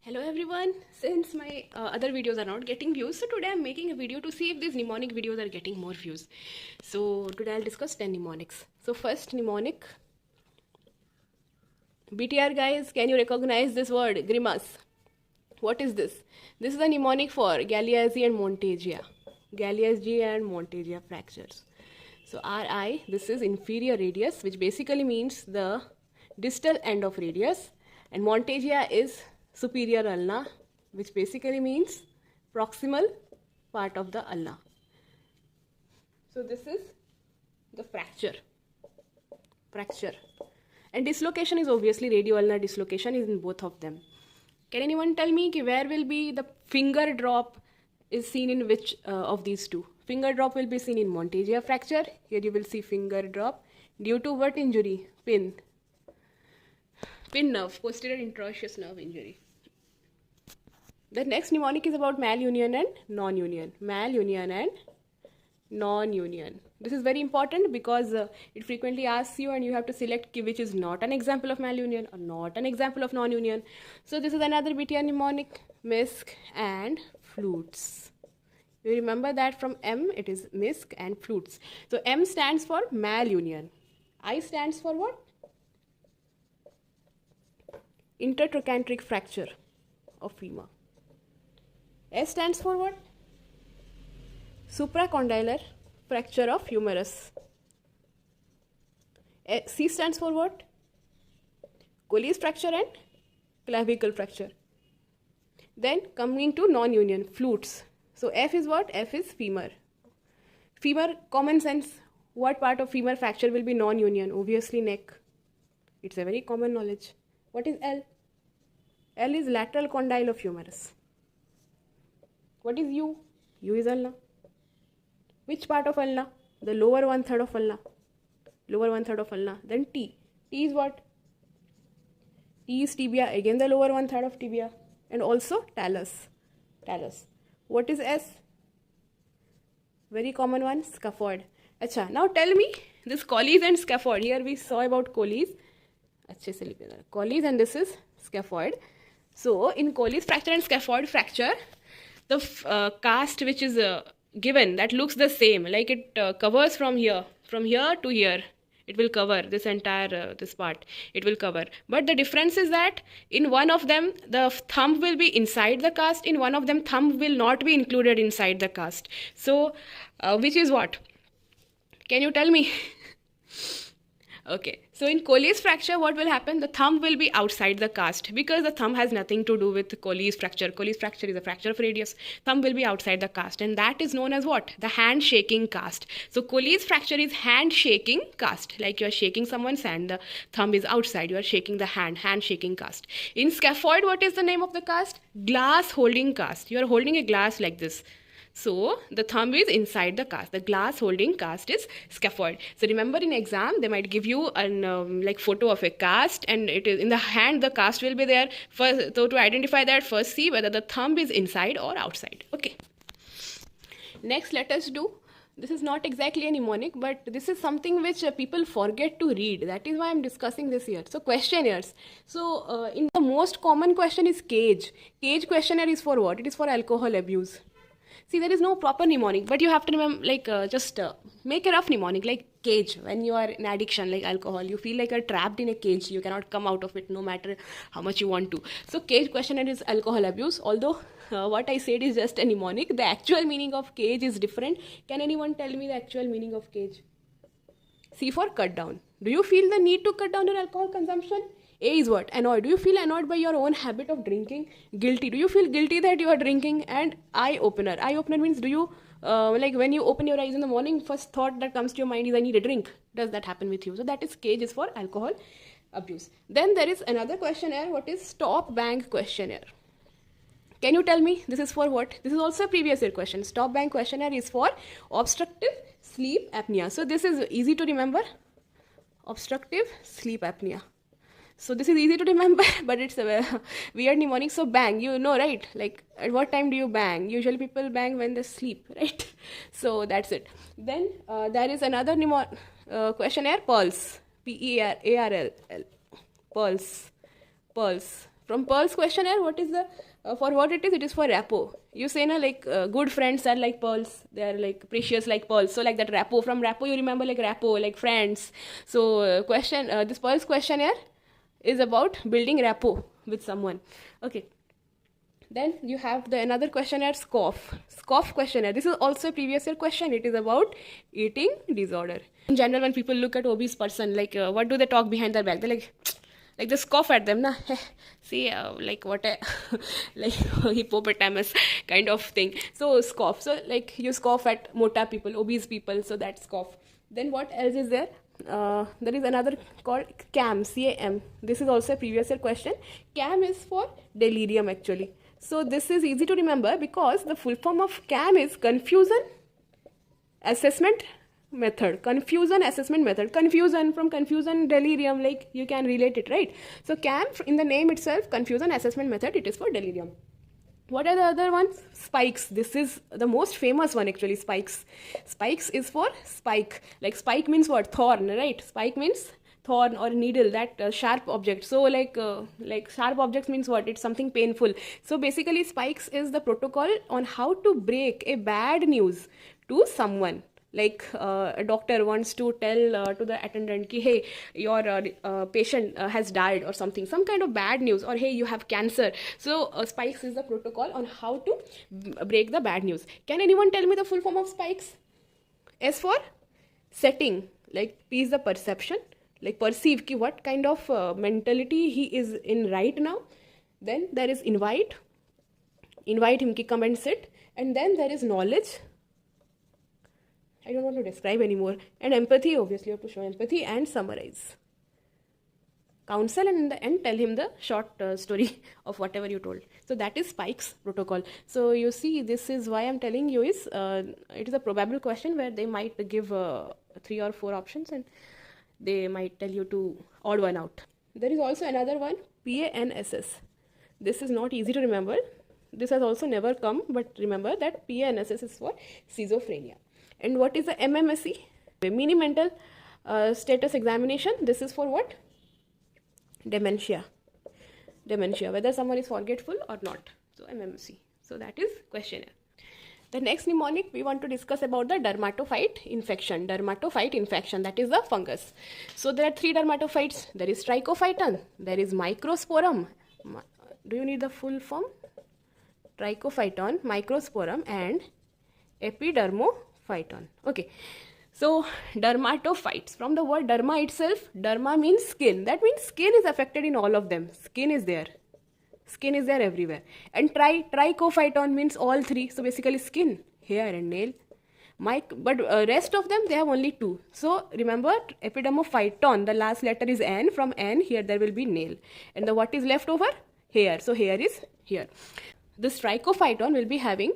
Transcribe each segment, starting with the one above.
Hello everyone. Since my other videos are not getting views, so today I'm making a video to see if these mnemonic videos are getting more views. So today I'll discuss 10 mnemonics. So first mnemonic. BTR guys, can you recognize this word? Grimace. What is this? This is a mnemonic for Galeazzi and Monteggia. Galeazzi and Monteggia fractures. So RI, this is inferior radius, which basically means the distal end of radius, and Monteggia is superior ulna, which basically means proximal part of the ulna. So this is the fracture. And dislocation is obviously radioulnar dislocation is in both of them. Can anyone tell me where will be the finger drop is seen in which of these two? Finger drop will be seen in Monteggia fracture. Here you will see finger drop due to what injury? Pin nerve, posterior interosseous nerve injury. The next mnemonic is about malunion and non-union. Malunion and non-union. This is very important because it frequently asks you and you have to select which is not an example of malunion or not an example of non-union. So this is another BTR mnemonic, misc and flutes. You remember that from M it is misc and flutes. So M stands for malunion. I stands for what? Intertrochanteric fracture of femur. S stands for what? Supracondylar fracture of humerus. C stands for what? Colles fracture and clavicle fracture. Then coming to non-union, flutes. So F is what? F is femur. Femur, common sense. What part of femur fracture will be non-union? Obviously neck. It's a very common knowledge. What is L? L is lateral condyle of humerus. What is U? U is ulna. Which part of ulna? The lower 1/3 of ulna. Lower 1/3 of ulna. Then T. T is what? T is tibia. Again the lower 1/3 of tibia. And also talus. Talus. What is S? Very common one. Scaphoid. Acha. Now tell me this Colles and scaphoid. Here we saw about Colles. Colles and this is scaphoid. So in Colles fracture and scaphoid fracture, the cast which is given that looks the same, like it covers from here to here. It will cover this entire this part. It will cover. But the difference is that in one of them the thumb will be inside the cast. In one of them thumb will not be included inside the cast. So which is what? Can you tell me? Okay, so in Colles fracture, what will happen? The thumb will be outside the cast because the thumb has nothing to do with Colles fracture. Colles fracture is a fracture of radius. Thumb will be outside the cast, and that is known as what? The hand-shaking cast. So Colles fracture is hand-shaking cast. Like you are shaking someone's hand, the thumb is outside. You are shaking the hand-shaking cast. In scaphoid, what is the name of the cast? Glass-holding cast. You are holding a glass like this. So the thumb is inside the cast. The glass holding cast is scaphoid. So remember in exam they might give you an like photo of a cast, and it is in the hand the cast will be there. First, so to identify that, first see whether the thumb is inside or outside. Okay. Next, let us do. This is not exactly a mnemonic, but this is something which people forget to read. That is why I am discussing this here. So questionnaires. So in the most common question is cage. Cage questionnaire is for what? It is for alcohol abuse. See, there is no proper mnemonic, but you have to remember, like, just make a rough mnemonic, like cage. When you are in addiction, like alcohol, you feel like you're trapped in a cage. You cannot come out of it no matter how much you want to. So, cage questionnaire is alcohol abuse. Although, what I said is just a mnemonic. The actual meaning of cage is different. Can anyone tell me the actual meaning of cage? C for cut down. Do you feel the need to cut down your alcohol consumption? A is what? Annoyed. Do you feel annoyed by your own habit of drinking? Guilty. Do you feel guilty that you are drinking? And eye opener. Eye opener means do you, like when you open your eyes in the morning, first thought that comes to your mind is I need a drink. Does that happen with you? So that is cage is for alcohol abuse. Then there is another questionnaire. What is stop bank questionnaire? Can you tell me this is for what? This is also a previous year question. Stop bank questionnaire is for obstructive sleep apnea. So this is easy to remember. Obstructive sleep apnea. So this is easy to remember, but it's a weird mnemonic. So bang, you know, right? Like at what time do you bang? Usually people bang when they sleep, right? So that's it. Then there is another questionnaire, pulse. P-E-A-R-L. Pulse. From pearls questionnaire, what is the for what it is? It is for repo. You say na, like good friends are like pearls. They are like precious like pearls. So like that repo, from repo you remember like repo, like friends. So this pearls questionnaire is about building repo with someone. Okay. Then you have the another questionnaire, SCOFF. SCOFF questionnaire. This is also a previous year question. It is about eating disorder. In general, when people look at obese person, like what do they talk behind their back? They're like they scoff at them, na? See, like what a like hippopotamus kind of thing. So scoff. So like you scoff at mota people, obese people. So that's scoff. Then what else is there? There is another called CAM, CAM. This is also a previous year question. CAM is for delirium actually. So this is easy to remember because the full form of CAM is confusion assessment method. Confusion assessment method. Confusion, from confusion, delirium, like you can relate it, right? So CAM in the name itself, confusion assessment method, it is for delirium. What are the other ones? Spikes. This is the most famous one actually, spikes. Spikes is for spike. Like spike means what? Thorn, right? Spike means thorn or needle, that sharp object. So like sharp objects means what? It's something painful. So basically spikes is the protocol on how to break a bad news to someone. Like a doctor wants to tell to the attendant ki, hey, your patient has died or something, some kind of bad news, or hey, you have cancer. So spikes is the protocol on how to break the bad news. Can anyone tell me the full form of spikes? S for setting, like P is the perception, like perceive ki what kind of mentality he is in right now. Then there is invite him ki come and sit. And then there is knowledge. I don't want to describe anymore. And empathy, obviously you have to show empathy, and summarize. Counsel, and in the end tell him the short story of whatever you told. So that is Spike's protocol. So you see, this is why I'm telling you is it is a probable question where they might give 3 or 4 options and they might tell you to odd one out. There is also another one, PANSS. This is not easy to remember. This has also never come, but remember that PANSS is for schizophrenia. And what is the MMSE? Mini mental status examination. This is for what? Dementia. Dementia, whether someone is forgetful or not. So MMSE. So that is questionnaire. The next mnemonic we want to discuss about the dermatophyte infection. Dermatophyte infection, that is the fungus. So there are 3 dermatophytes. There is trichophyton. There is microsporum. Do you need the full form? Trichophyton, microsporum, and epidermophyton. Okay. So dermatophytes, from the word derma itself, derma means skin. That means skin is affected in all of them. Skin is there. Skin is there everywhere. And trichophyton means all 3. So basically skin, hair and nail. But rest of them, they have only 2. So remember, epidermophyton, the last letter is N. From N, here there will be nail. And the what is left over? Hair. So hair is here. This trichophyton will be having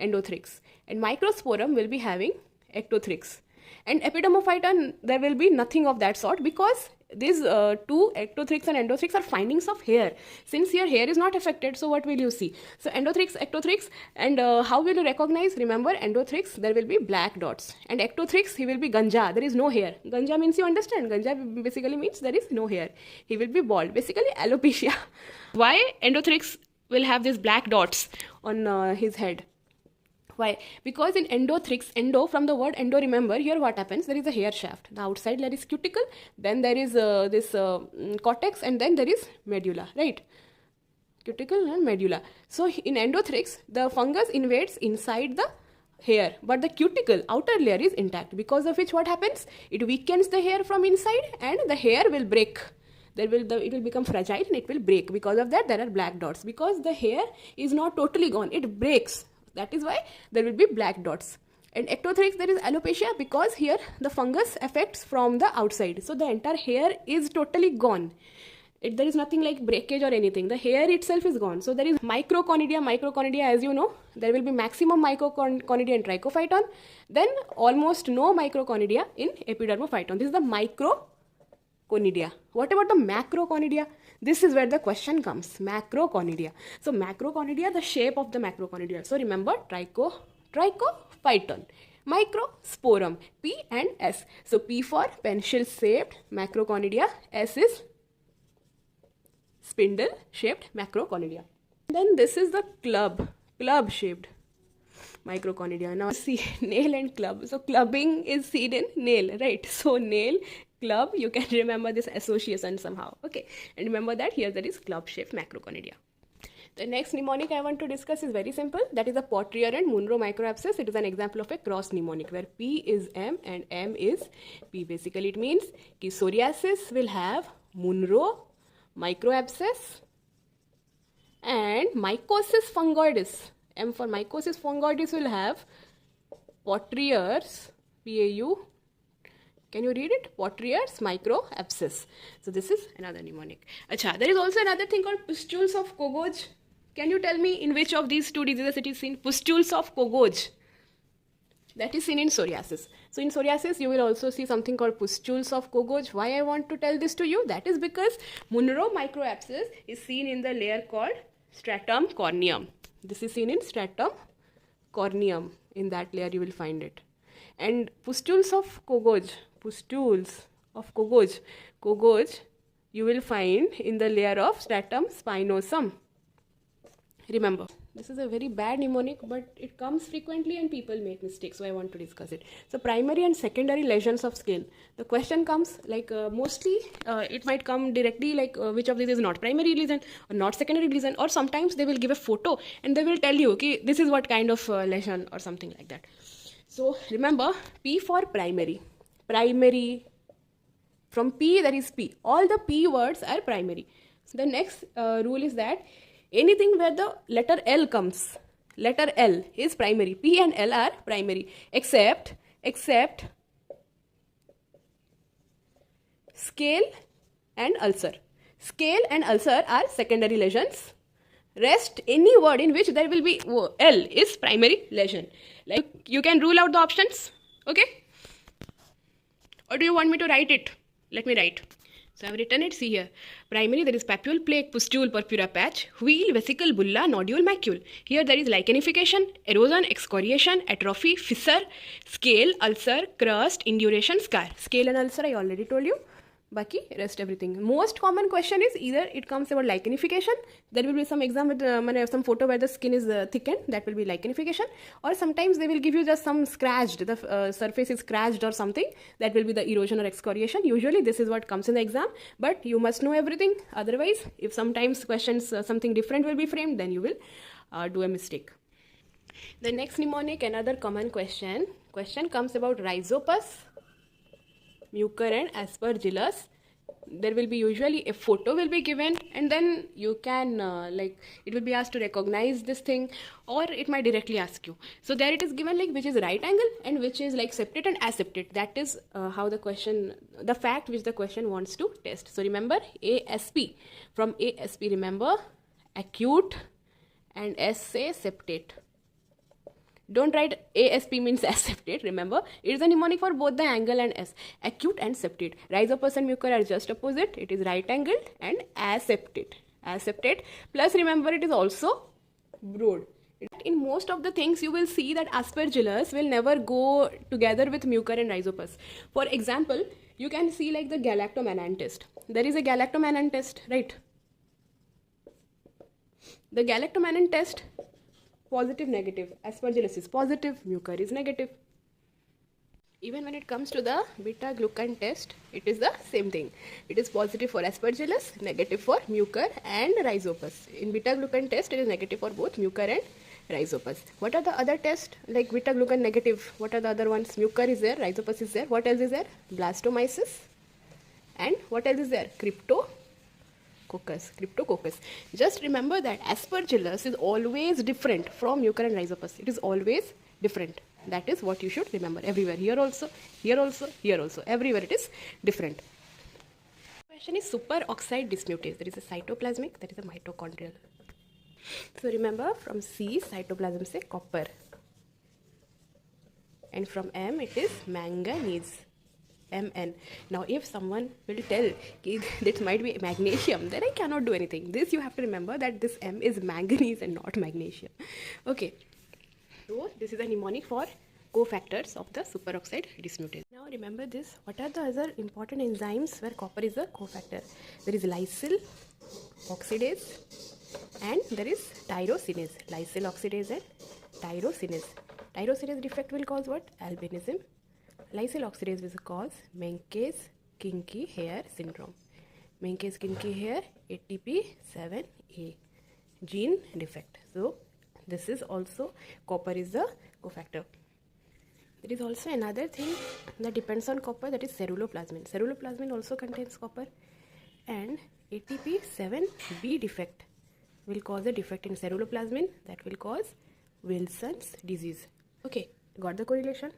endothrix. And microsporum will be having ectothrix. And epidermophyton, there will be nothing of that sort, because these 2, ectothrix and endothrix, are findings of hair. Since your hair is not affected, so what will you see? So endothrix, ectothrix, and how will you recognize? Remember, endothrix, there will be black dots. And ectothrix, he will be ganja, there is no hair. Ganja means, you understand, ganja basically means there is no hair. He will be bald, basically alopecia. Why endothrix will have these black dots on his head? Why? Because in endothrix, endo, from the word endo, remember, here what happens? There is a hair shaft. The outside there is cuticle, then there is this cortex, and then there is medulla, right? Cuticle and medulla. So in endothrix, the fungus invades inside the hair, but the cuticle, outer layer, is intact, because of which what happens? It weakens the hair from inside and the hair will break. It will become fragile and it will break. Because of that, there are black dots. Because the hair is not totally gone, it breaks. That is why there will be black dots. And ectothrix, there is alopecia, because here the fungus affects from the outside. So the entire hair is totally gone. There is nothing like breakage or anything. The hair itself is gone. So there is microconidia. Microconidia, as you know, there will be maximum microconidia in trichophyton. Then almost no microconidia in epidermophyton. This is the microconidia. What about the macroconidia? This is where the question comes. Macroconidia. So macroconidia, the shape of the macroconidia. So remember, trichophyton. Microsporum, P and S. So P for pencil shaped macroconidia, S is spindle shaped macroconidia. Then this is the club shaped microconidia. Now see, nail and club. So clubbing is seen in nail, right? So nail, club, you can remember this association somehow. Okay, and remember that here there is club shaped macroconidia. The next mnemonic I want to discuss is very simple. That is the Poitier and Munro microabscess. It is an example of a cross mnemonic where P is M and M is P. Basically, it means that psoriasis will have Munro microabscess and mycosis fungoides. M for mycosis fungoides will have Poitier's, P-A-U. Can you read it? Poitier's microabscess. So this is another mnemonic. Acha, there is also another thing called pustules of Kogoj. Can you tell me in which of these two diseases it is seen? Pustules of Kogoj. That is seen in psoriasis. So in psoriasis, you will also see something called pustules of Kogoj. Why I want to tell this to you? That is because Munro microabscess is seen in the layer called stratum corneum. This is seen in stratum corneum. In that layer you will find it. And pustules of Kogoj, Kogoj you will find in the layer of stratum spinosum. Remember, this is a very bad mnemonic, but it comes frequently and people make mistakes, so I want to discuss it. So primary and secondary lesions of skin. The question comes like mostly it might come directly like which of these is not primary lesion or not secondary lesion, or sometimes they will give a photo and they will tell you, okay, this is what kind of lesion or something like that. So remember, P for primary. Primary. From P there is P. All the P words are primary. So the next rule is that anything where the letter L comes, letter L is primary. P and L are primary. Except scale and ulcer. Scale and ulcer are secondary lesions. Rest, any word in which there will be L is primary lesion. Like you can rule out the options, okay? Or do you want me to write it? Let me write. So I have written it, see here. Primary, there is papule, plaque, pustule, purpura patch, wheal, vesicle, bulla, nodule, macule. Here there is lichenification, erosion, excoriation, atrophy, fissure, scale, ulcer, crust, induration, scar. Scale and ulcer I already told you. Baki, rest everything. Most common question is either it comes about lichenification. There will be some exam with some photo where the skin is thickened. That will be lichenification. Or sometimes they will give you just some scratched. The surface is scratched or something. That will be the erosion or excoriation. Usually this is what comes in the exam. But you must know everything. Otherwise, if sometimes questions something different will be framed, then you will do a mistake. The next mnemonic, another common question. Question comes about rhizopus, mucor and aspergillus. There will be usually a photo will be given, and then you can it will be asked to recognize this thing, or it might directly ask you. So there it is given like which is right angle and which is like septate and aseptate. That is how the question, the fact which the question wants to test. So remember ASP. From ASP remember acute and S say septate. Don't write ASP means aseptate. Remember, it is a mnemonic for both the angle and S. Acute and septate. Rhizopus and mucor are just opposite. It is right angled and aseptate. Aseptate. Plus remember, it is also broad. In most of the things you will see that aspergillus will never go together with mucor and rhizopus. For example, you can see like the galactomannan test. There is a galactomannan test, right? The galactomannan test, positive, negative. Aspergillus is positive, mucor is negative. Even when it comes to the beta-glucan test, it is the same thing. It is positive for aspergillus, negative for mucor and rhizopus. In beta-glucan test, it is negative for both mucor and rhizopus. What are the other tests? Like beta-glucan negative, what are the other ones? Mucor is there, rhizopus is there. What else is there? Blastomyces. And what else is there? Cryptococcus. Just remember that aspergillus is always different from mucor and rhizopus. It is always different. That is what you should remember everywhere. Here also, here also, here also. Everywhere it is different. Question is superoxide dismutase. There is a cytoplasmic, there is a mitochondrial. So remember, from C, cytoplasm say copper. And from M, it is manganese. Mn. Now if someone will tell that might be magnesium, then I cannot do anything. This you have to remember that this M is manganese and not magnesium. Okay. So this is a mnemonic for cofactors of the superoxide dismutase. Now remember this. What are the other important enzymes where copper is a cofactor? There is lysyl oxidase and there is tyrosinase. Lysyl oxidase and tyrosinase. Tyrosinase defect will cause what? Albinism. Lysyl oxidase will cause Menkes kinky hair syndrome. Menkes kinky hair, ATP7A gene defect. So this is also copper is the cofactor. There is also another thing that depends on copper, that is ceruloplasmin. Ceruloplasmin also contains copper, and ATP7B defect will cause a defect in ceruloplasmin that will cause Wilson's disease. Okay, got the correlation?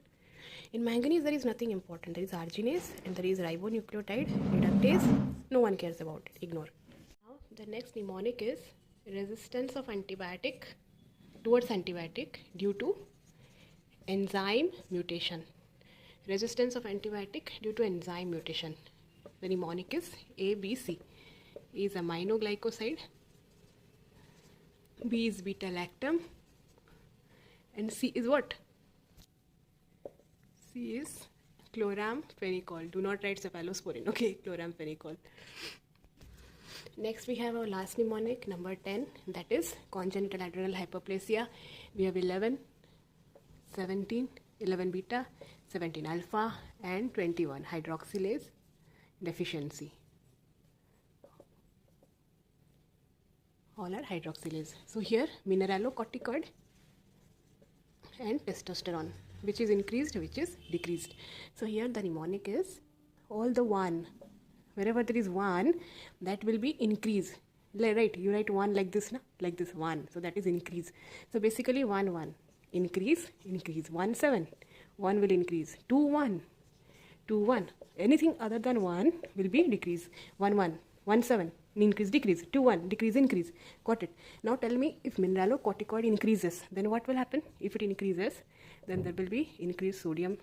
In manganese there is nothing important. There is arginase and there is ribonucleotide reductase. No one cares about it. Ignore. Now the next mnemonic is resistance of antibiotic towards antibiotic due to enzyme mutation. Resistance of antibiotic due to enzyme mutation. The mnemonic is ABC. A is aminoglycoside, B is beta-lactam, and C is what? C is chloramphenicol. Do not write cephalosporin. Okay, chloramphenicol. Next we have our last mnemonic, number 10, that is congenital adrenal hyperplasia. We have 11, 17, 11 beta, 17 alpha and 21 hydroxylase deficiency. All are hydroxylase. So here mineralocorticoid and testosterone, which is increased, which is decreased. So here the mnemonic is all the 1. Wherever there is 1, that will be increase. Right, you write 1 like this, na? Like this 1. So that is increase. So basically 1, 1. Increase, increase. 1, 7. 1 will increase. 2, 1. 2, 1. Anything other than 1 will be decrease. 1, 1. 1, 7. Increase, decrease. 2, 1. Decrease, increase. Got it. Now tell me, if mineralocorticoid increases, then what will happen? If it increases, then there will be increased sodium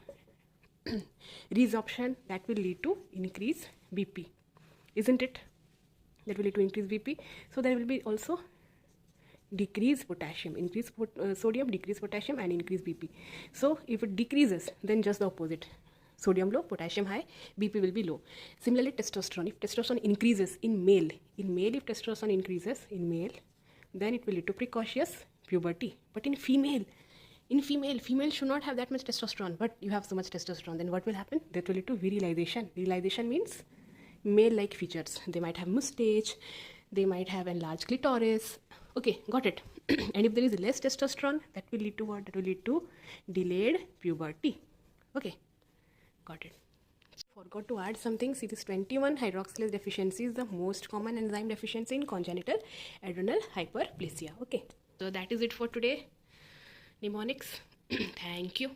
resorption. That will lead to increased BP. Isn't it? That will lead to increased BP. So there will be also decreased potassium, increased sodium, decreased potassium and increased BP. So if it decreases, then just the opposite. Sodium low, potassium high, BP will be low. Similarly, testosterone. If testosterone increases in male, if testosterone increases in male, then it will lead to precocious puberty. But in female should not have that much testosterone, but you have so much testosterone, then what will happen? That will lead to virilization. Virilization means male-like features. They might have mustache, they might have enlarged clitoris. Okay, got it. And if there is less testosterone, that will lead to what? That will lead to delayed puberty. Okay, got it. Forgot to add something. See, this 21 hydroxylase deficiency is the most common enzyme deficiency in congenital adrenal hyperplasia. Okay, so that is it for today. Mnemonics. Thank you.